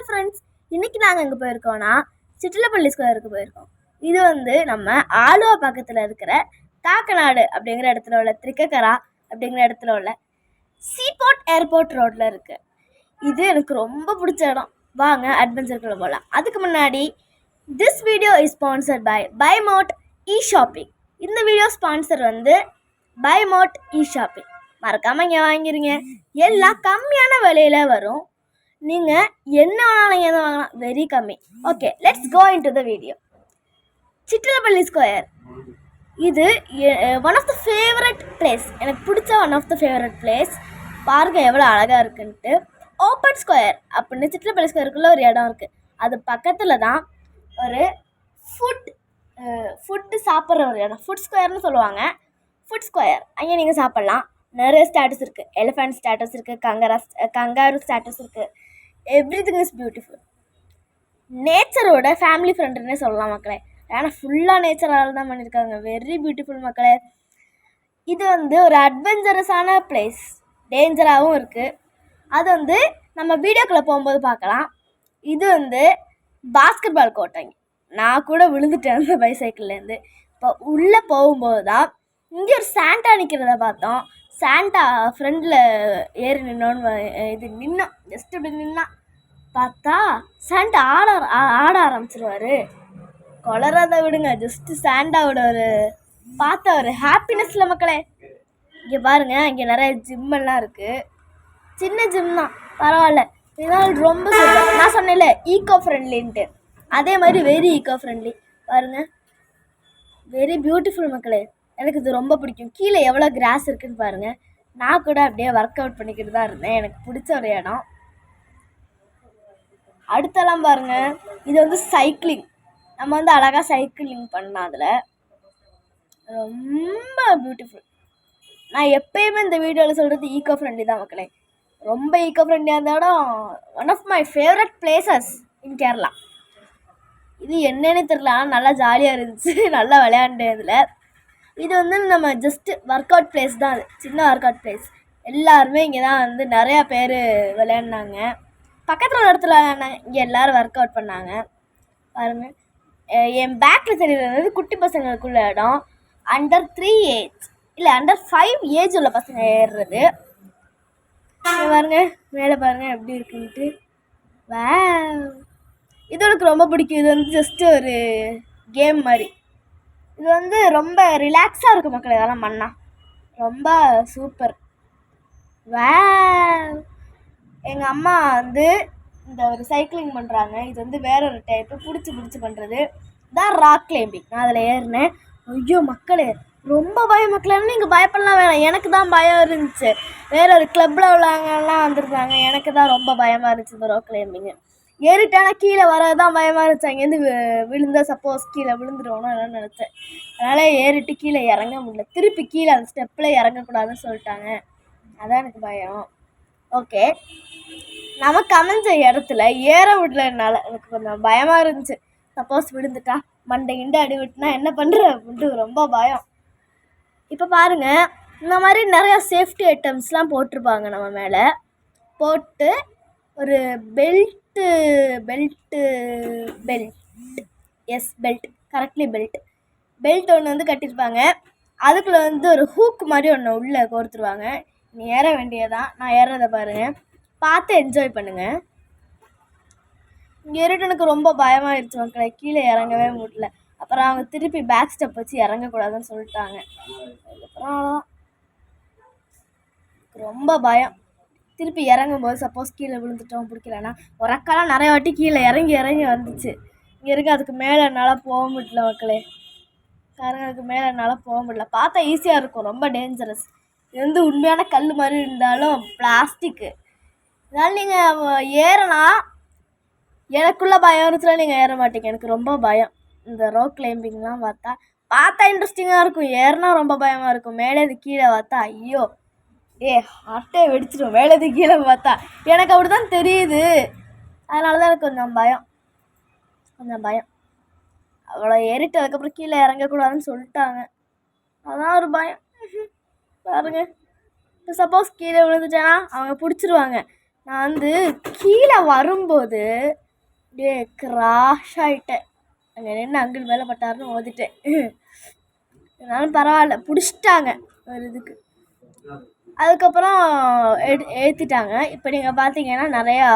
Friends, இன்னைக்கு நாங்கள் எங்கே போயிருக்கோம்னா சிட்டிலப்பள்ளி ஸ்கொயருக்கு போயிருக்கோம். இது நம்ம ஆலுவா பக்கத்தில் இருக்கிற காக்கநாடு அப்படிங்கிற இடத்துல உள்ள திரிக்கக்கரா அப்படிங்கிற இடத்துல உள்ள சீபோர்ட் ஏர்போர்ட் ரோட்டில் இருக்குது. இது எனக்கு ரொம்ப பிடிச்ச இடம். வாங்க அட்வென்ச்சருக்குள்ளே போகலாம். அதுக்கு முன்னாடி this video is sponsored by Bymode e shopping. இந்த video sponsor Bymode e shopping. மறக்காமல் இங்கே வாங்கிருங்க. எல்லாம் கம்மியான விலையில் வரும். நீங்கள் என்ன வேணாலும் இங்கே தான் வாங்கலாம், வெரி கம்மி. Okay, let's go into the video. Chittilappilly square இது one of the favourite place. எனக்கு பிடிச்ச one of the favourite place. பாருங்கள் எவ்வளோ அழகாக இருக்குன்ட்டு. ஓப்பன் ஸ்கொயர் அப்படின்னு சிட்டிலப்பள்ளி ஸ்கொயருக்குள்ளே ஒரு இடம் இருக்குது. அது பக்கத்தில் தான் ஒரு ஃபுட்டு சாப்பிட்ற ஒரு இடம். ஃபுட் ஸ்கொயர்னு சொல்லுவாங்க. ஃபுட் ஸ்கொயர், அங்கே நீங்கள் சாப்பிட்லாம். நிறைய ஸ்டேட்டஸ் இருக்குது. எலிஃபெண்ட் ஸ்டேட்டஸ் இருக்குது, கங்காரு ஸ்டேட்டஸ் இருக்குது. Everything is beautiful. நேச்சரோட ஃபேமிலி ஃப்ரெண்டுன்னே சொல்லலாம் மக்களே. ஏன்னா ஃபுல்லாக நேச்சரால் தான் பண்ணியிருக்காங்க. வெரி பியூட்டிஃபுல் மக்களே. இது ஒரு அட்வென்ச்சரஸான பிளேஸ். டேஞ்சராகவும் இருக்குது. அது நம்ம வீடியோக்குள்ளே போகும்போது பார்க்கலாம். இது பாஸ்கெட் பால் கோட்டைங்க. நான் கூட விழுந்துட்டேன் அந்த பைசைக்கிள்லேருந்து. இப்போ உள்ளே போகும்போது தான் இங்கே ஒரு சாண்டா நிற்கிறத பார்த்தோம். சாண்டா ஃப்ரெண்டில் ஏறி நின்னோம். ஜஸ்ட் இப்படி நின்னா பார்த்தா சாண்டா ஆட ஆரம்பிச்சிருவார். கொளறதை விடுங்க, ஜஸ்ட்டு சாண்டாவோட பார்த்த ஒரு ஹாப்பினஸில் மக்களே. இங்கே பாருங்கள், இங்கே நிறைய ஜிம்மெல்லாம் இருக்குது. சின்ன ஜிம் தான், பரவாயில்ல. இதனால் ரொம்ப சூப்பர். நான் சொன்னேன்ல ஈக்கோ ஃப்ரெண்ட்லின்ட்டு, அதே மாதிரி வெரி ஈக்கோ ஃப்ரெண்ட்லி. பாருங்கள், வெரி பியூட்டிஃபுல் மக்களே. எனக்கு இது ரொம்ப பிடிக்கும். கீழே எவ்வளோ கிராஸ் இருக்குதுன்னு பாருங்கள். நான் கூட அப்படியே ஒர்க் அவுட் பண்ணிக்கிட்டு தான் இருந்தேன். எனக்கு பிடிச்ச ஒரு இடம். அடுத்தெல்லாம் பாருங்கள், இது சைக்கிளிங். நம்ம அழகாக சைக்கிளிங் பண்ணலாம். அதில் ரொம்ப பியூட்டிஃபுல். நான் எப்பயுமே இந்த வீடியோவில் சொல்கிறது ஈக்கோ ஃப்ரெண்ட்லி தான் மக்களே. ரொம்ப ஈக்கோ ஃப்ரெண்ட்லியாக இருந்த இடம் one of my favourite places in Kerala. இது என்னன்னு தெரியல, ஆனால் நல்லா ஜாலியாக இருந்துச்சு. நல்லா விளையாண்டேன் இதில். இது நம்ம ஜஸ்ட்டு ஒர்க் அவுட் பிளேஸ் தான். அது சின்ன ஒர்க் அவுட் பிளேஸ். எல்லாருமே இங்கே தான் நிறையா பேர் விளையாடினாங்க. பக்கத்தில் ஒரு இடத்துல விளையாடினாங்க. இங்கே எல்லோரும் ஒர்க் அவுட் பண்ணாங்க. பாருங்கள், என் பேக்கில் தெரியுறது குட்டி பசங்களுக்குள்ள இடம். அண்டர் 3 ஏஜ் இல்லை அண்டர் 5 ஏஜ் உள்ள பசங்க ஏறுறது. பாருங்க, மேலே பாருங்கள் எப்படி இருக்குன்ட்டு. இது எனக்கு ரொம்ப பிடிக்கும். இது ஜஸ்ட்டு ஒரு கேம் மாதிரி. இது ரொம்ப ரிலாக்ஸாக இருக்கும் மக்கள். இதெல்லாம் பண்ணால் ரொம்ப சூப்பர். எங்கள் அம்மா இந்த ஒரு சைக்கிளிங் பண்ணுறாங்க. இது வேற ஒரு டைப்பு, பிடிச்சி பண்ணுறது தான் ராக் கிளைம்பிங். நான் அதில் ஏறினேன். ஐயோ மக்களே, ரொம்ப பயம் மக்களே. நீங்கள் பயப்படலாம் வேணாம், எனக்கு தான் பயம் இருந்துச்சு. வேற ஒரு கிளப்பில் உள்ளவங்கெல்லாம் வந்திருந்தாங்க. எனக்கு தான் ரொம்ப பயமாக இருந்துச்சு இந்த ராக் கிளைம்பிங்கு. ஏறிட்டானா கீழே வரதான் பயமாக இருந்துச்சு. அங்கேருந்து விழுந்தால் சப்போஸ் கீழே விழுந்துடுவோன்னு எல்லாம் நினச்சேன். அதனால் ஏறிட்டு கீழே இறங்க முடியல. திருப்பி கீழே அந்த ஸ்டெப்பில் இறங்கக்கூடாதுன்னு சொல்லிட்டாங்க. அதான் எனக்கு பயம். ஓகே, நமக்கு அமைஞ்ச இடத்துல ஏற விடலனால எனக்கு கொஞ்சம் பயமாக இருந்துச்சு. சப்போஸ் விழுந்துட்டா மண்டை அடி விட்டுனா என்ன பண்ணுற அப்படின்ட்டு ரொம்ப பயம். இப்போ பாருங்கள், இந்த மாதிரி நிறையா சேஃப்டி ஐட்டம்ஸ்லாம் போட்டிருப்பாங்க. நம்ம மேலே போட்டு ஒரு belt S belt, correctly belt ஒன்று கட்டியிருப்பாங்க. அதுக்குள்ளே ஒரு ஹூக் மாதிரி ஒன்று உள்ளே கோர்த்துருவாங்க. நீ ஏற வேண்டியதான். நான் ஏறதை பாருங்கள், பார்த்து என்ஜாய் பண்ணுங்கள். இங்கே ஏறிட்டு எனக்கு ரொம்ப பயமாகிடுச்சு மக்களை. கீழே இறங்கவே முடியல. அப்புறம் அவங்க திருப்பி பேக் ஸ்டெப் வச்சு இறங்கக்கூடாதுன்னு சொல்லிட்டாங்க. அதுக்கப்புறம் ரொம்ப பயம். திருப்பி இறங்கும்போது சப்போஸ் கீழே விழுந்துட்டோம் பிடிக்கலன்னா, ஒரு அக்காலாம் நிறைய வாட்டி கீழே இறங்கி வந்துச்சு. இங்கே இருக்க அதுக்கு மேலே என்னால் போக முடியல மக்களே. அதுக்கு மேலே என்னால் போக முடியல. பார்த்தா ஈஸியாக இருக்கும், ரொம்ப டேஞ்சரஸ். இது உண்மையான கல் மாதிரி இருந்தாலும் பிளாஸ்டிக்கு. இதனால் நீங்கள் ஏறலாம். எனக்குள்ளே பயம் இருந்துச்சுன்னா நீங்கள் ஏற மாட்டீங்க. எனக்கு ரொம்ப பயம். இந்த ராக் கிளைம்பிங்லாம் பார்த்தா இன்ட்ரெஸ்டிங்காக இருக்கும். ஏறினா ரொம்ப பயமாக இருக்கும். மேலே இது கீழே பார்த்தா ஐயோ ஹார்ட்டே வெடிச்சிடும். மேலே இது கீழே பார்த்தா எனக்கு அப்படி தான் தெரியுது. அதனால தான் எனக்கு கொஞ்சம் பயம். அவ்வளோ ஏறிட்டு அதுக்கப்புறம் கீழே இறங்கக்கூடாதுன்னு சொல்லிட்டாங்க. அதான் ஒரு பயம். பாருங்க, இப்போ சப்போஸ் கீழே விழுந்துட்டேன்னா அவங்க பிடிச்சிருவாங்க. நான் வந்து கீழே வரும்போது அப்படியே கிராஷ் ஆகிட்டேன். அங்கே நின்று அங்கிள் மேலே பட்டாருன்னு ஓதிட்டேன். இருந்தாலும் பரவாயில்ல, பிடிச்சிட்டாங்க ஒரு இதுக்கு. அதுக்கப்புறம் ஏற்றிட்டாங்க. இப்போ நீங்கள் பார்த்தீங்கன்னா நிறையா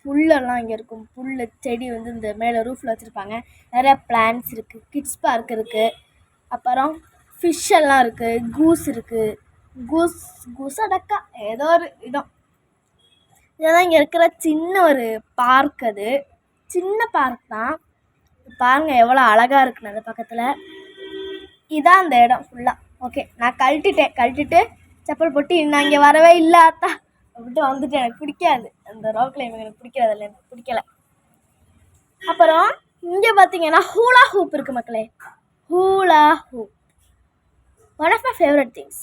புல்லெல்லாம் இங்கே இருக்கும். புல் செடி வந்து இந்த மேலே ரூஃபில் வச்சுருப்பாங்க. நிறையா பிளான்ட்ஸ் இருக்குது. கிட்ஸ் பார்க் இருக்குது. அப்புறம் ஃபிஷ் எல்லாம் இருக்குது. கூஸ் இருக்குது. கூஸ் அடக்கா ஏதோ ஒரு இடம். இதெல்லாம் இங்கே இருக்கிற சின்ன ஒரு பார்க். அது சின்ன பார்க் தான். பாருங்கள் எவ்வளோ அழகாக இருக்குன்னு அது பக்கத்தில். இதான் அந்த இடம் ஃபுல்லாக. ஓகே, நான் கழட்டிட்டு செப்பல் போட்டு நான் இங்கே வரவே இல்லை அத்தா அப்படின்ட்டு வந்துட்டு. எனக்கு பிடிக்காது அந்த ராக் கிளைம்பிங், எனக்கு பிடிக்காதில்ல, எனக்கு பிடிக்கல. அப்புறம் இங்கே பார்த்தீங்கன்னா ஹூலா ஹூப் இருக்குது மக்களே. Hula hoop one of my favourite things.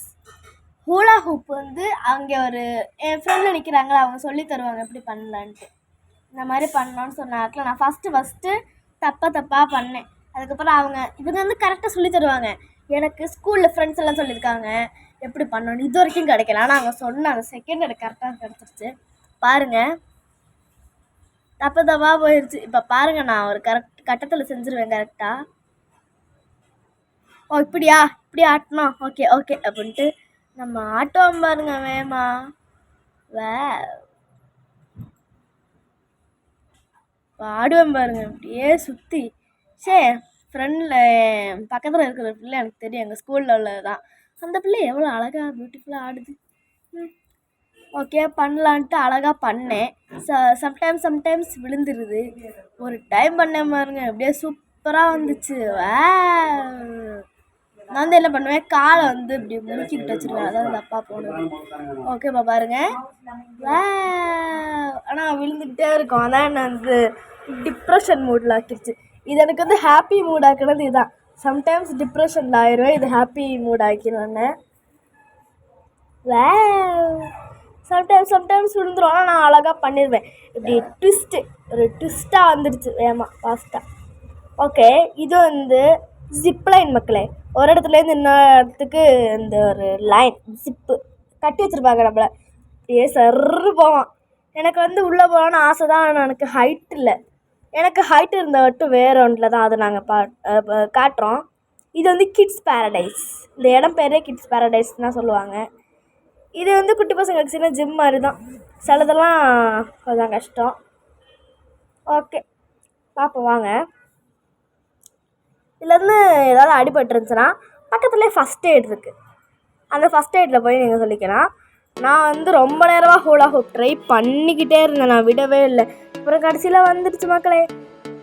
Hula hoop வந்து அங்கே ஒரு என் ஃப்ரெண்டில் நிற்கிறாங்களா, அவங்க சொல்லி தருவாங்க எப்படி பண்ணலான்ட்டு. இந்த மாதிரி பண்ணணும்னு சொன்னாக்கல நான் ஃபஸ்ட்டு தப்பாக பண்ணேன். அதுக்கப்புறம் இவங்க வந்து கரெக்டாக சொல்லி தருவாங்க. எனக்கு ஸ்கூலில் ஃப்ரெண்ட்ஸ் எல்லாம் சொல்லியிருக்காங்க எப்படி பண்ணணும். இது வரைக்கும் கிடைக்கல, ஆனால் அவங்க சொன்னாங்க. செகண்ட் எனக்கு கரெக்டாக கிடச்சிருச்சு. பாருங்கள், தப்பாக போயிடுச்சு. இப்போ பாருங்கள், நான் ஒரு கட்டத்தில் செஞ்சுருவேன் கரெக்டாக. ஓ இப்படி ஆட்டணும், ஓகே அப்படின்ட்டு நம்ம ஆட்டோம் பாருங்க வேமா. ஆடுவேன் பாருங்க அப்படியே சுற்றி. ஃப்ரெண்டில் பக்கத்தில் இருக்கிற பிள்ளை எனக்கு தெரியும், எங்கள் ஸ்கூலில் உள்ளது தான். அந்த பிள்ளை எவ்வளோ அழகாக பியூட்டிஃபுல்லாக ஆடுது. ஓகே பண்ணலான்ட்டு அழகாக பண்ணேன். சம்டைம்ஸ் விழுந்துருது. ஒரு டைம் பண்ணேன் பாருங்க, அப்படியே சூப்பராக வந்துச்சு. நான் வந்து என்ன பண்ணுவேன், காலை வந்து இப்படி முறுக்கிக்கிட்டு வச்சுருவேன். அதான் அந்த அப்பா போனது. ஓகேப்பா பாருங்க. ஆனால் விழுந்துக்கிட்டே இருக்கும். அதான் என்ன வந்து டிப்ரெஷன் மூடில் ஆக்கிடுச்சு. இது எனக்கு வந்து ஹாப்பி மூட் ஆக்கினது இதுதான். சம்டைம்ஸ் டிப்ரெஷனில் ஆயிடுவேன், இது ஹாப்பி மூட் ஆக்கிடுவேன்னு. சம்டைம்ஸ் விழுந்துடும். ஆனால் நான் அழகாக பண்ணிடுவேன். இப்படி ஒரு ட்விஸ்ட்டாக வந்துடுச்சு ஃபாஸ்ட்டாக. ஓகே, இது வந்து ஜிப்லைன் மக்களே. ஒரு இடத்துலேருந்து இன்னொரு இடத்துக்கு இந்த ஒரு லைன் ஜிப்பு கட்டி வச்சுருப்பாங்க. நம்மளை அப்படியே சர்ரு போவான். எனக்கு வந்து உள்ளே போகலான்னு ஆசை தான், ஆனால் எனக்கு ஹைட் இல்லை. எனக்கு ஹைட் இருந்த மட்டும் வேறு ஒன்றில் தான், அதை நாங்கள் காட்டுறோம். இது வந்து கிட்ஸ் பேரடைஸ். இந்த இடம் பேரே கிட்ஸ் பேரடைஸ் தான் சொல்லுவாங்க. இது வந்து குட்டி பசங்களுக்கு சின்ன ஜிம் மாதிரி தான். சிலதெல்லாம் கொஞ்சம் கஷ்டம். ஓகே பார்ப்போம் வாங்க. இதுலேருந்து ஏதாவது அடிபட்டுருந்துச்சுன்னா பக்கத்துலேயே ஃபஸ்ட் எய்ட் இருக்குது. அந்த ஃபஸ்ட் எய்டில் போய் நீங்கள் சொல்லிக்கலாம். நான் வந்து ரொம்ப நேரமாக ஹூலா ஹூப் ட்ரை பண்ணிக்கிட்டே இருந்தேன், நான் விடவே இல்லை. அப்புறம் கடைசியில் வந்துடுச்சு மக்களே.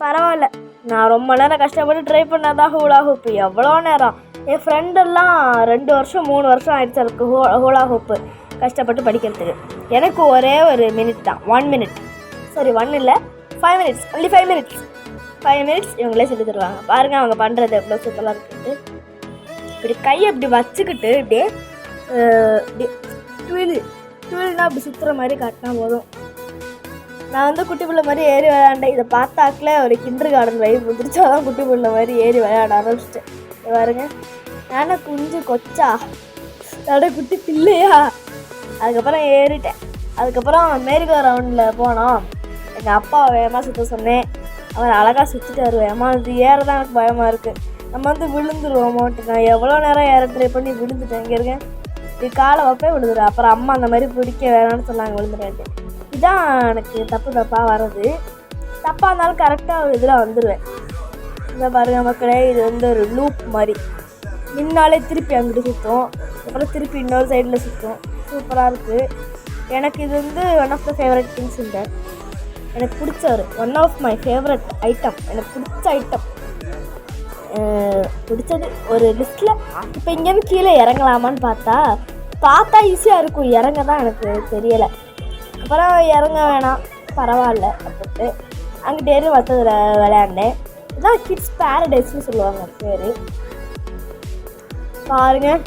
பரவாயில்ல, நான் ரொம்ப நேரம் கஷ்டப்பட்டு ட்ரை பண்ணாதான் ஹூலா ஹூப். எவ்வளோ நேரம் என் ஃப்ரெண்டெல்லாம் 2 வருஷம் 3 வருஷம் ஆயிடுச்சு அதுக்கு ஹூலா ஹூப்பு கஷ்டப்பட்டு படிக்கிறதுக்கு. எனக்கு ஒரே ஒரு மினிட் தான், 1 மினிட். சரி 1 இல்லை 5 மினிட்ஸ், ஒன்லி 5 மினிட்ஸ். 5 மினிட்ஸ் இவங்களே சொல்லி தருவாங்க. பாருங்கள் அவங்க பண்ணுறது எவ்வளோ சூப்பராக இருக்குது. இப்படி கையை இப்படி வச்சுக்கிட்டு இப்படியே டுவெல்னா அப்படி சுற்றுற மாதிரி காட்டினா போதும். நான் வந்து குட்டி பிள்ளை மாதிரி ஏறி விளையாண்டேன். இதை பார்த்தாக்கில் ஒரு கிண்டர் கார்டன் வைப் வந்துருச்சாதான் குட்டி பிள்ளை மாதிரி ஏறி விளையாட ஆரம்பிச்சிட்டேன். பாருங்க, நானே குஞ்சு கொச்சா குட்டி பிள்ளையா. அதுக்கப்புறம் ஏறிட்டேன். அதுக்கப்புறம் மேரிகோ ரவுண்டில் போனோம். எங்கள் அப்பாவை வேகமாக சுற்ற சொன்னேன். அவர் அழகாக சுற்றிட்டு வருவேன். அது ஏற தான் எனக்கு பயமாக இருக்குது. நம்ம வந்து விழுந்துருவோமோட்டு நான் எவ்வளோ நேரம் ஏற ட்ரை பண்ணி விழுந்துட்டேன். இங்கே இருக்கேன், இது காலை வைப்பே விழுந்துடும். அப்புறம் அம்மா அந்த மாதிரி பிடிக்க வேணாம்னு சொன்னாங்க, விழுந்துட்டேன்ட்டு. இதுதான் எனக்கு தப்பாக வர்றது. தப்பாக இருந்தாலும் கரெக்டாக ஒரு இதில் வந்துடுவேன். இந்த பாருங்கள் மக்களே, இது வந்து ஒரு லூப் மாதிரி. முன்னாலே திருப்பி அங்கிட்டு சுற்றும், அப்புறம் திருப்பி இன்னொரு சைடில் சுற்றும். சூப்பராக இருக்குது. எனக்கு இது வந்து one of the favourite things. இந்த எனக்கு பிடிச்ச one of my favourite item. எனக்கு பிடிச்ச ஐட்டம் பிடிச்சது ஒரு லிஸ்ட்டில். இப்போ இங்கேருந்து கீழே இறங்கலாமான்னு பார்த்தா ஈஸியாக இருக்கும், இறங்க தான் எனக்கு தெரியலை. அப்புறம் இறங்க வேணாம் பரவாயில்ல அப்படின்ட்டு அங்கிட்ட ஏறி மற்றதில் விளையாண்டேன். இதுதான் கிட்ஸ் பேரடைஸ்னு சொல்லுவாங்க பேர். பாருங்கள்,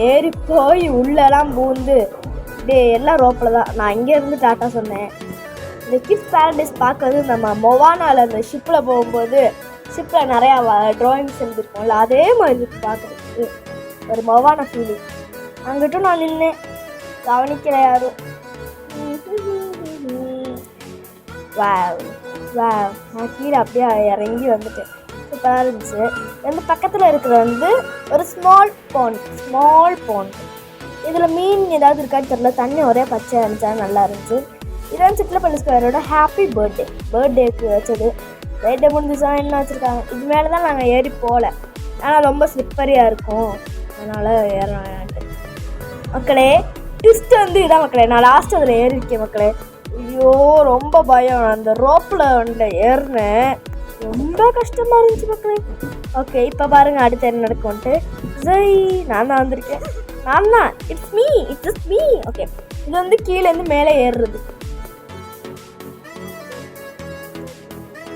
ஏறி போய் உள்ளெல்லாம் பூந்து இப்படியே எல்லாம் ரோப்பில் தான். நான் இங்கேருந்து டாட்டா சொன்னேன். இந்த கிட்ஸ் பேரடைஸ் பார்க்குறது நம்ம மொவானாவில் அந்த ஷிப்பில் போகும்போது ஷிப்பில் நிறையா ட்ராயிங்ஸ் எழுதிருக்கோம்ல, அதே மாதிரி பார்க்குறதுக்கு ஒரு மொவானா ஃபீலிங். அங்கிட்டும் நான் நின்னேன், கவனிக்கல யாரும். வாவ் வாவ், நான் கீழே அப்படியே இறங்கி வந்துட்டேன். சூப்பராக இருந்துச்சு. வந்து பக்கத்தில் இருக்கிற வந்து ஒரு ஸ்மால் பாண்ட். இதில் மீன் ஏதாவது இருக்கான்னு தெரியல, தண்ணி ஒரே பச்சையாக இருந்துச்சா, நல்லா இருந்துச்சு. இது வந்து சிட்லப்பள்ளி ஸ்கொயரோட ஹாப்பி பர்த்டேக்கு வச்சது. பர்த்டே முடிஞ்சுச்சா என்ன வச்சுருக்காங்க. இது மேலே தான் நாங்கள் ஏறி போகல, ஆனால் ரொம்ப ஸ்லிப்பரியாக இருக்கும், அதனால் ஏறான்ட்டு. மக்களே ட்விஸ்ட் வந்து இதான் மக்களே, நான் லாஸ்ட்டு அதில் ஏறியிருக்கேன் மக்களே. ஐயோ ரொம்ப பயம், அந்த ரோப்பில் வந்து ஏறினேன், ரொம்ப கஷ்டமாக இருந்துச்சு மக்களே. ஓகே, இப்போ பாருங்கள் அடுத்து என்ன நடக்கும்ன்ட்டு. நான் தான் வந்திருக்கேன், நான் தான், இட்ஸ் மீ. ஓகே, இது வந்து கீழேருந்து மேலே ஏறுறது.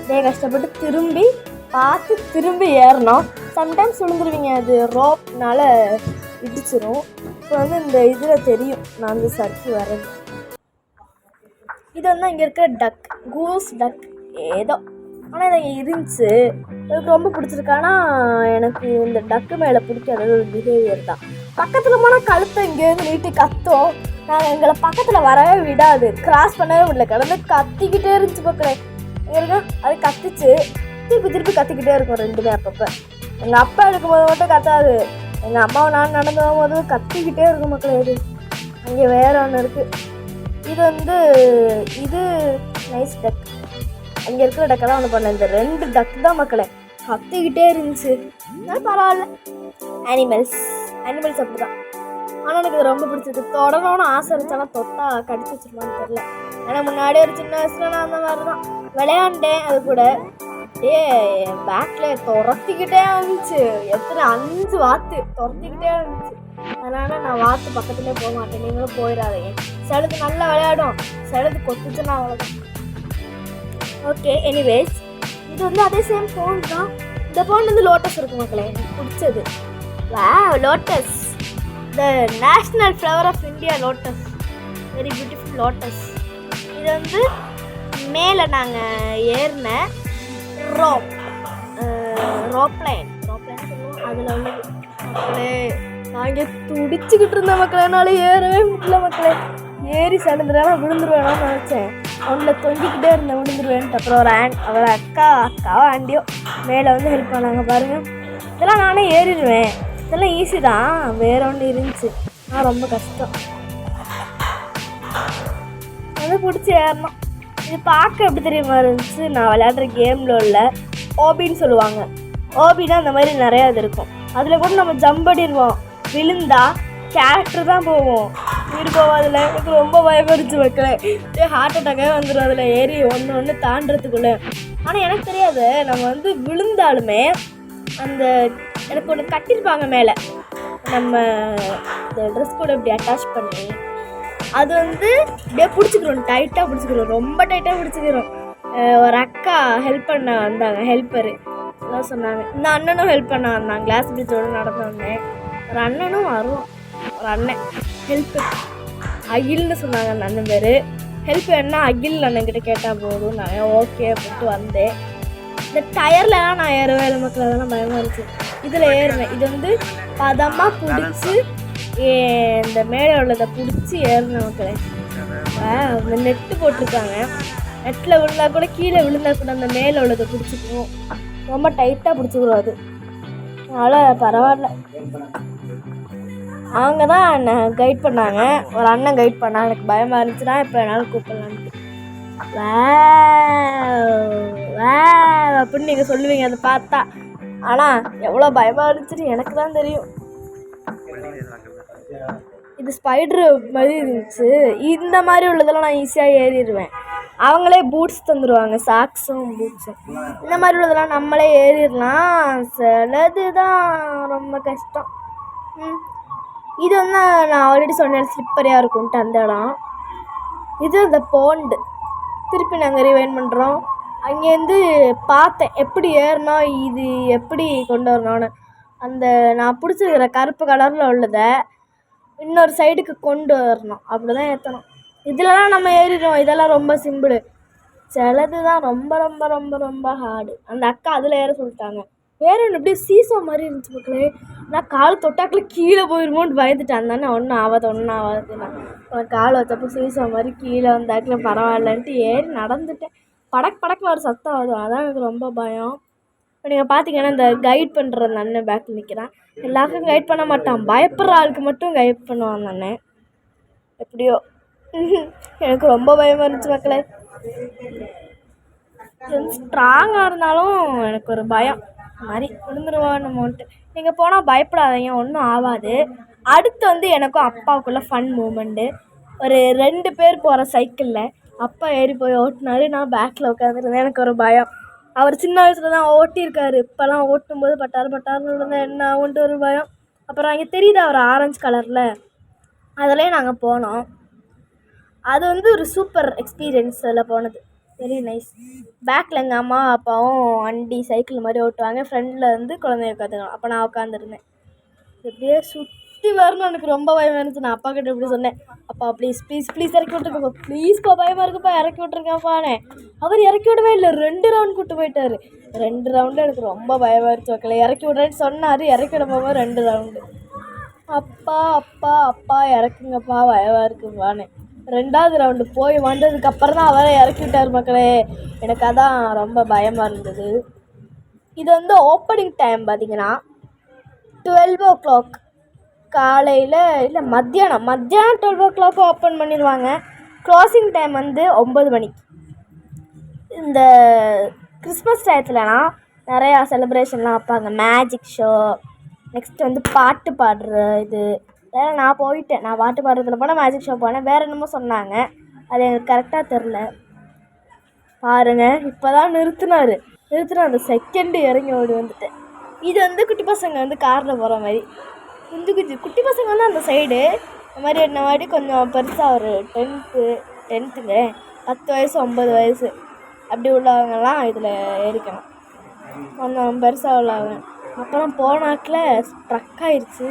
இதே கஷ்டப்பட்டு திரும்பி பார்த்து திரும்பி ஏறணும். சம்டைம்ஸ் விழுந்துருவீங்க, அது ரோப்னால இடிச்சிடும். இப்போ வந்து இந்த இதில் தெரியும் நான் வந்து சர்க்கி வரேன். இது வந்து இங்கே இருக்கிற கூஸ் டக் ஏதோ, ஆனால் இது இருந்துச்சு, எனக்கு ரொம்ப பிடிச்சிருக்கு. ஆனால் எனக்கு இந்த டக்கு மேலே பிடிக்காத ஒரு பிஹேவியர் தான். பக்கத்தில் போனால் கழுத்தை இங்கேருந்து நீட்டி கத்தும், நாங்கள் எங்களை பக்கத்தில் வரவே விடாது, கிராஸ் பண்ணவே முடியல, கிடந்து கத்திக்கிட்டே இருந்துச்சு பக்கம். எங்கே அது கத்திச்சு, திருப்பி கத்திக்கிட்டே இருக்கும் ரெண்டுமே. அப்பப்போ எங்கள் அப்பா எடுக்கும்போது மட்டும் கத்தாது, எங்கள் அம்மாவை நான் நடந்து போகும்போது கத்திக்கிட்டே இருக்கும் மக்களே. இது அங்கே வேறு ஒன்று இருக்குது. இது வந்து இது நைஸ் டக், அங்கே இருக்கிற டக்கெல்லாம் ஒன்று பண்ணல, இந்த 2 டக் தான் மக்களே கத்திக்கிட்டே இருந்துச்சு. பரவாயில்ல, அனிமல்ஸ் அப்படி தான். ஆனால் எனக்கு இது ரொம்ப பிடிச்சது. தொடரணும்னு ஆசை இருந்துச்சாலும் தொட்டா கடிச்சு வச்சுருமான்னு தெரியல. ஏன்னா முன்னாடி ஒரு சின்ன வயசுல நான் அந்த மாதிரி தான் விளையாண்டேன், அது கூட அப்படியே பேக்கில் துரத்திக்கிட்டே இருந்துச்சு. எத்தனை 5 வாத்து துரத்திக்கிட்டே இருந்துச்சு. அதனால் நான் வாத்து பக்கத்துலேயே போக மாட்டேன், நீங்களும் போயிடாதீங்க. சிலது நல்லா விளையாடும், சிலது கொத்துச்சுன்னா அவ்வளோதான். ஓகே, எனிவேஸ் இது வந்து அதே சேம் ஃபோன் தான். இந்த ஃபோன் வந்து லோட்டஸ் இருக்கு மக்களே, எனக்கு பிடிச்சது. Lotus, the national flower of India, lotus, very beautiful lotus. இது வந்து மேலே நாங்கள் ஏறின ரோப்ளைன் சொல்லுவோம், அதில் உள்ளது மக்களே. நாங்கள் துடிச்சுக்கிட்டு இருந்தேன் மக்களே, என்னால் ஏறவே முடியல மக்களே. ஏறி சடுந்துடாமல் விழுந்துருவேணும்னு நினச்சேன், ஒன்றில் தொங்கிக்கிட்டே இருந்தேன் விழுந்துருவேன்ட்டு. அப்புறம் அவர் அக்காவோ ஆண்டியோ மேலே வந்து ஹெல்ப் பண்ணாங்க பாருங்கள். இதெல்லாம் நானே ஏறிடுவேன், இதெல்லாம் ஈஸி தான். வேற ஒன்று இருந்துச்சு, ஆனால் ரொம்ப கஷ்டம். வந்து பிடிச்சி ஏறணும். இது பார்க்க எப்படி தெரியுமா இருந்துச்சு, நான் விளையாடுற கேமில் உள்ள ஓபின்னு சொல்லுவாங்க. ஓபின்னா அந்த மாதிரி நிறையா இது இருக்கும், அதில் கூட நம்ம ஜம்ப் அடிடுவோம், விழுந்தா கேரக்டர் தான் போவோம், வீடு போவாதில்ல. எனக்கு ரொம்ப பயப்படிச்சு மக்களே, ஹார்ட் அட்டாக்கே வந்துடும் அதில் ஏறி ஒன்று தாண்டறதுக்குள்ளே. ஆனால் எனக்கு தெரியாது, நம்ம வந்து விழுந்தாலுமே அந்த எனக்கு ஒன்று கட்டியிருப்பாங்க மேலே, நம்ம இந்த ட்ரெஸ் கூட இப்படி அட்டாச் பண்ணி அது வந்து அப்படியே பிடிச்சிக்கிறோம், டைட்டாக பிடிச்சிக்கிறோம், ரொம்ப டைட்டாக பிடிச்சிக்கிறோம். ஒரு அக்கா ஹெல்ப் பண்ண வந்தாங்க, ஹெல்ப்பரு எல்லாம் சொன்னாங்க. இந்த அண்ணனும் ஹெல்ப் பண்ண வந்தாங்க, கிளாஸ் பிரிட்ஜோடு நடந்து வந்தேன். ஒரு அண்ணனும் வரும், ஒரு அண்ணன் ஹெல்ப்பு அகில்னு சொன்னாங்க. அந்த அண்ணன் பேர் ஹெல்ப் வேணா அகில் அண்ணன்கிட்ட கேட்டால் போதும், நான் ஓகே அப்படின்ட்டு வந்தேன். இந்த டயர்லலாம் நான் ஏறவே இல்லை மக்கள், அதெல்லாம் பயமாக இருந்துச்சு. இதில் ஏறினேன். இது வந்து பதமாக பிடிச்சி இந்த மேலே உள்ளதை பிடிச்சி ஏறின மக்களே. அந்த நெட்டு போட்டிருக்காங்க, நெட்டில் விழுந்தா கூட கீழே விழுந்தா கூட அந்த மேலே உள்ளதை பிடிச்சிக்குவோம், ரொம்ப டைட்டாக பிடிச்சிக்கிறோம். அது அதனால் பரவாயில்ல. அவங்க தான் என்னை கைட் பண்ணாங்க, ஒரு அண்ணன் கைட் பண்ணாங்க. எனக்கு பயமாக இருந்துச்சுன்னா இப்போ என்னால் கூப்பிடலான்ட்டு அப்படின்னு நீங்கள் சொல்லுவீங்க அதை பார்த்தா. ஆனால் எவ்வளோ பயமாக இருந்துச்சுன்னு எனக்கு தான் தெரியும். இது ஸ்பைட்ரு மாதிரி இருந்துச்சு. இந்த மாதிரி உள்ளதெல்லாம் நான் ஈஸியாக ஏறிடுவேன். அவங்களே பூட்ஸ் தந்துடுவாங்க, சாக்ஸும் பூட்ஸும். இந்த மாதிரி உள்ளதெல்லாம் நம்மளே ஏறிடலாம், சிலது தான் ரொம்ப கஷ்டம். இது வந்து நான் ஆல்ரெடி சொன்னேன் ஸ்லிப்பரியாக இருக்கும்ன்ட்டு அந்த இடம். இது இந்த பாண்டு. திருப்பி நாங்கள் ரிவைண்ட் பண்ணுறோம். அங்கேருந்து பார்த்தேன் எப்படி ஏறணும், இது எப்படி கொண்டு வரணும்னு. அந்த நான் பிடிச்சிருக்கிற கருப்பு கலரில் உள்ளதை இன்னொரு சைடுக்கு கொண்டு வரணும், அப்படி தான் ஏற்றணும். இதிலலாம் நம்ம ஏறிடுவோம், இதெல்லாம் ரொம்ப சிம்பிள். சிலது தான் ரொம்ப ரொம்ப ரொம்ப ரொம்ப ஹார்டு. அந்த அக்கா அதில் ஏற சொல்லிட்டாங்க. வேறு ஒன்று இப்படி சீசோ மாதிரி இருந்துச்சு மக்களே. நான் கால் தொட்டாக்கில் கீழே போயிடுமோன்னு பயந்துட்டேன். தானே ஒன்றும் ஆகாதுன்னா கால் வச்சப்போ சீசோ மாதிரி கீழே வந்தாக்கில் பரவாயில்லன்ட்டு ஏறி நடந்துட்டேன். படக்குன்னு ஒரு சத்தம் வரும், அதான் எனக்கு ரொம்ப பயம். இப்போ நீங்கள் பார்த்தீங்கன்னா இந்த கைட் பண்ணுற அந்த அண்ணன் பேக்கில் நிற்கிறான். எல்லாருக்கும் கைட் பண்ண மாட்டான், பயப்படுற ஆளுக்கு மட்டும் கைட் பண்ணுவான் அந்த அண்ணன். எப்படியோ எனக்கு ரொம்ப பயமாக இருந்துச்சு மக்களே. ஸ்ட்ராங்காக இருந்தாலும் எனக்கு ஒரு பயம், இந்த மாதிரி விழுந்துருவான்னுமோன்ட்டு. நீங்கள் போனால் பயப்படாதீங்க, ஒன்றும் ஆகாது. அடுத்து எனக்கும் அப்பாவுக்குள்ளே ஃபன் மூமெண்ட்டு. ஒரு 2 பேர் போகிற சைக்கிளில் அப்பா ஏறி போய் ஓட்டினாரு, நான் பேக்கில் உட்காந்துருந்தேன். எனக்கு ஒரு பயம். அவர் சின்ன வயசில் தான் ஓட்டியிருக்காரு, இப்போலாம் ஓட்டும்போது பட்டார்னு விழுந்தேன், என்ன ஆகுன்ட்டு ஒரு பயம். அப்புறம் அங்கே தெரியுது அவர் ஆரஞ்சு கலரில், அதிலே நாங்கள் போனோம். அது ஒரு சூப்பர் எக்ஸ்பீரியன்ஸ். அதில் போனது வெரி நைஸ். பேக்கில் எங்கள் அம்மா அப்பாவும் வண்டி சைக்கிள் மாதிரி ஓட்டுவாங்க, ஃப்ரெண்டில் குழந்தைய உட்காந்துக்கலாம். அப்போ நான் உட்காந்துருந்தேன். எப்படியே சுற்றி வரணும், எனக்கு ரொம்ப பயமாக இருந்துச்சு. நான் அப்பா கிட்ட இப்படி சொன்னேன், அப்பா ப்ளீஸ் இறக்கி விட்ருக்கப்பா, ப்ளீஸ்ப்பா பயமாக இருக்குப்பா, இறக்கி விட்ருங்கப்பானே. அவர் இறக்கி விடவே இல்லை, 2 ரவுண்ட் கூப்பிட்டு போயிட்டார். 2 ரவுண்டு எனக்கு ரொம்ப பயமாக இருந்துச்சு மக்களே. இறக்கி விட்றேன்னு சொன்னார், இறக்கி விட போகும்போது 2 ரவுண்டு. அப்பா இறக்குங்கப்பா, பயமாக இருக்குப்பானே. 2வது ரவுண்டு போய் வந்ததுக்கப்புறம் தான் அவரை இறக்கி விட்டார் மக்களே. எனக்கு அதான் ரொம்ப பயமாக இருந்தது. இது ஓப்பனிங் டைம் பார்த்திங்கன்னா 12 o'clock காலையில், இல்லை மத்தியானம் 12 o'clock ஓப்பன் பண்ணிடுவாங்க. க்ளோசிங் டைம் 9 மணிக்கு. இந்த கிறிஸ்மஸ் டயத்துலனா நிறையா செலிப்ரேஷன்லாம் வைப்பாங்க, மேஜிக் ஷோ, நெக்ஸ்ட் பாட்டு பாடுற இது. வேறு நான் போயிட்டேன், நான் பாட்டு பாடுறதுல போனேன், மேஜிக் ஷோ போனேன், வேறு என்னமோ சொன்னாங்க, அது எனக்கு கரெக்டாக தெரில. பாருங்கள், இப்போ தான் நிறுத்தினார், அந்த செகண்டு இறங்கி ஓடி வந்துட்டேன். இது குட்டி பசங்க காரில் போகிற மாதிரி. குட்டி பசங்க அந்த சைடு, இந்த மாதிரி என்ன மாதிரி கொஞ்சம் பெருசாக ஒரு 10th 10 வயசு 9 வயசு அப்படி உள்ளவங்கலாம் இதில் ஏறிக்கணும், கொஞ்சம் பெருசாக உள்ளவங்க. அப்புறம் போனாக்கில் ஸ்ட்ரக் ஆயிடுச்சு,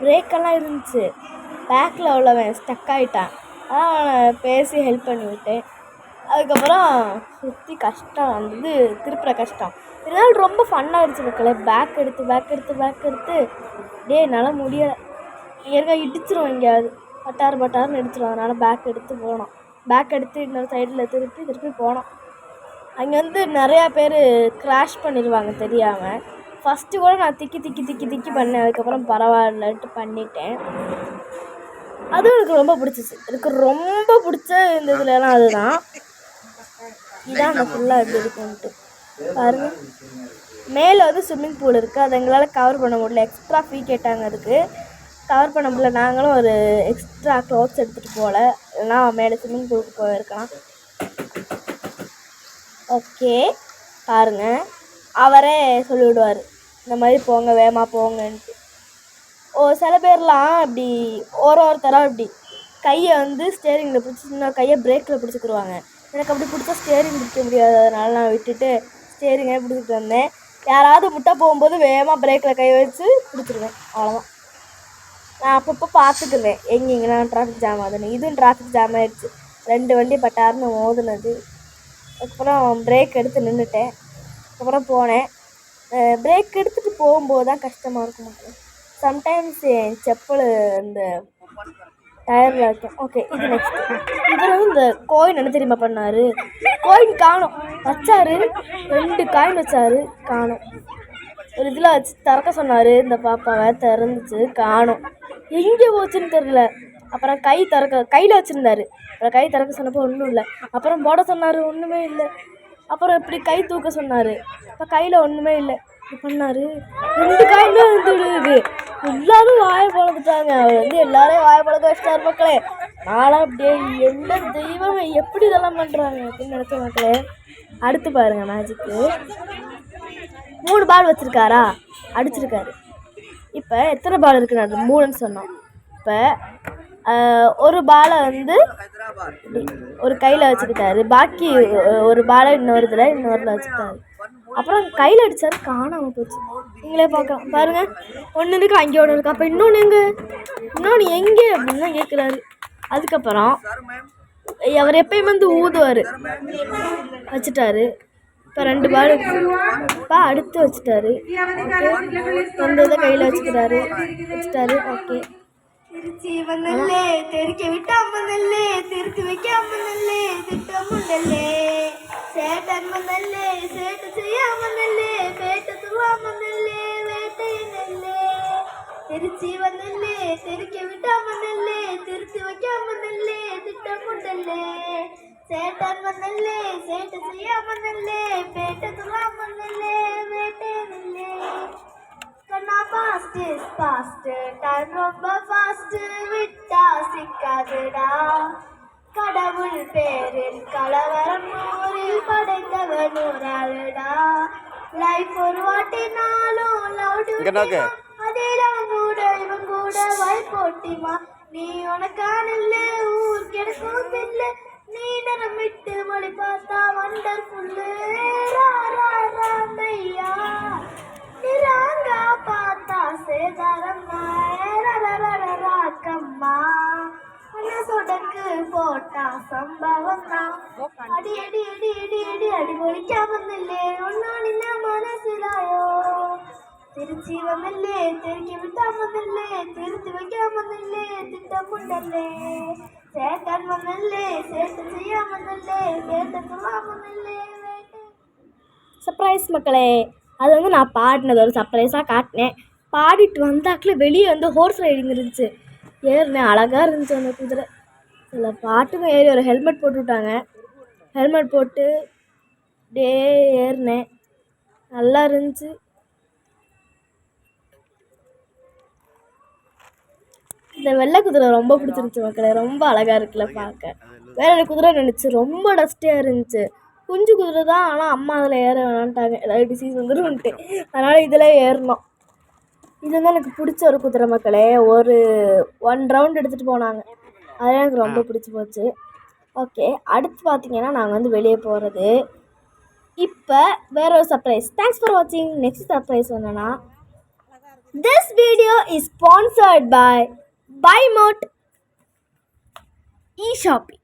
பிரேக்கெல்லாம் இருந்துச்சு, பேக்கில் உள்ளவன் ஸ்டக் ஆகிட்டான். அதான் பேசி ஹெல்ப் பண்ணி விட்டேன். அதுக்கப்புறம் சுற்றி கஷ்டம் வந்தது, திருப்புற கஷ்டம். இதனால் ரொம்ப ஃபன்னாக இருந்துச்சு மக்களே. பேக் எடுத்து என்னால் முடியலை, ஏற்கா இடிச்சிரும், எங்கேயாவது பட்டார்னு இடிச்சிரும். அதனால் பேக் எடுத்து போனோம். பேக் எடுத்து இன்னொரு சைடில் திருப்பி போனோம். அங்கே நிறையா பேர் க்ராஷ் பண்ணிடுவாங்க தெரியாமல். ஃபஸ்ட்டு கூட நான் திக்கி பண்ணேன், அதுக்கப்புறம் பரவாயில்லன்ட்டு பண்ணிட்டேன். அதுவும் எனக்கு ரொம்ப பிடிச்சிச்சு. எனக்கு ரொம்ப பிடிச்ச இந்த இதுலலாம் அதுதான். இதான் அந்த ஃபுல்லாக எப்படி இருக்குன்ட்டு பாருங்கள். மேலே ஸ்விம்மிங் பூல் இருக்குது, அதை எங்களால் கவர் பண்ண முடியல, எக்ஸ்ட்ரா ஃபீ கேட்டாங்க, அதுக்கு கவர் பண்ண முடியல. நாங்களும் ஒரு எக்ஸ்ட்ரா க்ளோத்ஸ் எடுத்துகிட்டு போகல, இல்லைனா மேலே ஸ்விம்மிங் பூலுக்கு போயிருக்கலாம். ஓகே பாருங்கள், அவரே சொல்லிவிடுவார், இந்த மாதிரி போங்க, வேகமாக போங்கன்ட்டு. சில பேர்லாம் இப்படி ஒருத்தராக இப்படி கையை ஸ்டேரிங்கில் பிடிச்சி, இன்னொரு கையை பிரேக்கில் பிடிச்சிக்கிடுவாங்க. எனக்கு அப்படி பிடிச்சா ஸ்டேரிங் பிடிக்க முடியாது, அதனால் நான் விட்டுட்டு ஸ்டேரிங்கே பிடிச்சிட்டு வந்தேன். யாராவது முட்டை போகும்போது வேகமாக பிரேக்கில் கை வச்சு பிடிச்சிருவேன், அவ்வளோதான். நான் அப்பப்போ பார்த்துக்குவேன் எங்கெங்கெல்லாம் டிராஃபிக் ஜாம் ஆகுதுன்னு. இதுவும் டிராஃபிக் ஜாம் ஆகிடுச்சு, 2 வண்டி பட்டார்னு மோதுனது. அதுக்கப்புறம் பிரேக் எடுத்து நின்றுட்டேன். அதுக்கப்புறம் போனேன். பிரேக் எடுத்துகிட்டு போகும்போது தான் கஷ்டமாக இருக்கும் மக்கள். சம்டைம்ஸ் என் செப்பல் இந்த டயரில் வைக்கும். ஓகே, இது நெக்ஸ்ட். இவர் இந்த காயின் என்ன தெரியுமா பண்ணார், காயின் காணும் வச்சார், 2 காயின் வச்சார், காணும். ஒரு இதில் வச்சு திறக்க சொன்னார், இந்த பாப்பாவை திறந்துச்சு, காணும், எங்கே போச்சுன்னு தெரில. அப்புறம் கையில் வச்சுருந்தாரு, அப்புறம் கை திறக்க சொன்னப்போ ஒன்றும் இல்லை. அப்புறம் போட சொன்னார், ஒன்றுமே இல்லை. அப்புறம் இப்படி கை தூக்க சொன்னார், இப்போ கையில் ஒன்றுமே இல்லை. இப்படி பண்ணார், 2 காயினுமே விழுது. எல்லாரும் வாயை பழந்துட்டாங்க. அவர் எல்லாரையும் வாயை பழக்க வச்சிட்டார் மக்களே. நானும் அப்படியே எந்த தெய்வம் எப்படி இதெல்லாம் பண்ணுறாங்க அப்படின்னு நினச்ச மக்களே. அடுத்து பாருங்கள், மேஜிக்கு 3 பால் வச்சுருக்காரா, அடிச்சிருக்காரு. இப்போ எத்தனை பால் இருக்குன்னு அது 3ன்னு சொன்னோம். இப்போ ஒரு பாலை ஒரு கையில் வச்சுக்கிட்டாரு, பாக்கி ஒரு பாலை இன்னொருல வச்சுக்கிட்டாரு. அப்புறம் கையில் அடித்தார், காணாமல் போச்சு. நீங்களே பார்க்கலாம் பாருங்கள், ஒன்று இருக்குது, அங்கே ஒன்று இருக்குது. அப்போ இன்னொன்று எங்கே அப்படின்னு தான் கேட்குறாரு. அதுக்கப்புறம் அவர் எப்பயுமே ஊதுவார், வச்சுட்டாரு. இப்போ 2 பால் இப்போ அடுத்து வச்சுட்டாரு. வந்ததை கையில் வச்சுட்டாரு. ஓகே, திருச்சி வந்தல்லே, தெரிக்க விட்டாமல் திருத்தி வைக்காமல் திட்டமும் சேட்டன் வந்தல்லே சேட்டு செய்யாமல்லே பேட்டு துவாமல்லே வேட்டை நெல்லே திருச்சி வந்தல்லே திருக்க விட்டாமல்லே திருச்சி வைக்காமல்லே திட்டம் கொண்டல்லே சேட்டன் வந்தல்லே சேட்டு செய்யாமல்லே பேட்டு துவாமல்லே வேட்டை நெல்லே கண்ணா பாஸ்ட் இஸ் பாஸ்ட் டைம் ரொம்ப ஃபாஸ்ட் விட்டா சிக்காதுடா கடவுள் பேரில் கலவரம் ஊரில் படைத்தவன் ஒரு லைஃப் ஒரு வாட்டினாலும் லவுட் அதேலாம் கூட இவன் கூட வாய் போட்டிமா நீ உனக்கான இல்லை ஊர் கிடைக்கும் இல்லை நீ நிறம் விட்டு மொழி பார்த்தா வண்டர்ஃபுல்லு ராமையா நிறாங்க பார்த்தா சேதாரம்மா ராக்கம்மா சொடக்கு போட்டா சம்பவம் தான் அடி அடி அடி அடி அடி அடி பொழிக்காமல்லே ஒன்னாடின மனசிலாயோ திருச்சி வந்தல்லே திருக்கி விட்டாமல்லே திருத்தி வைக்காமல்லே திட்டம் கொண்டல்லே சேட்டன் வந்தல்லே சேட்டு செய்யாமல்லே சேட்டை சொல்லாமல்லே சர்ப்ரைஸ் மக்களே. அது வந்து நான் பாடினது ஒரு சர்ப்ரைஸாக காட்டினேன். பாடிட்டு வந்தாக்கில் வெளியே வந்து ஹோர்ஸ் ரைடிங் இருந்துச்சு. ஏறினேன், அழகாக இருந்துச்சு அந்த குதிரை. சில பாட்டுங்க ஏறி ஒரு ஹெல்மெட் போட்டு விட்டாங்க. ஹெல்மெட் போட்டு அப்படியே ஏறினேன், நல்லா இருந்துச்சு. இந்த வெள்ளை குதிரை ரொம்ப பிடிச்சிருந்துச்சி மக்களே, ரொம்ப அழகாக இருக்குல்ல பார்க்க. வேற ஒரு குதிரை நினச்சி ரொம்ப டஸ்டியாக இருந்துச்சு. குஞ்சு குதிரை தான், ஆனால் அம்மா அதில் ஏற வேணான்ட்டாங்க, ஏதாவது டிசீஸ் வந்துடும்ன்ட்டு. அதனால் இதில் ஏறினோம். இது வந்து எனக்கு பிடிச்ச ஒரு குதிரை மக்களே. ஒரு 1 ரவுண்ட் எடுத்துகிட்டு போனாங்க, அதெல்லாம் எனக்கு ரொம்ப பிடிச்சி போச்சு. ஓகே, அடுத்து பார்த்தீங்கன்னா நாங்கள் வந்து வெளியே போகிறது. இப்போ வேற ஒரு சர்ப்ரைஸ். தேங்க்ஸ் ஃபார் வாட்சிங். நெக்ஸ்ட் சர்ப்ரைஸ் என்னன்னா, this video is sponsored by Buy Mart eShopping.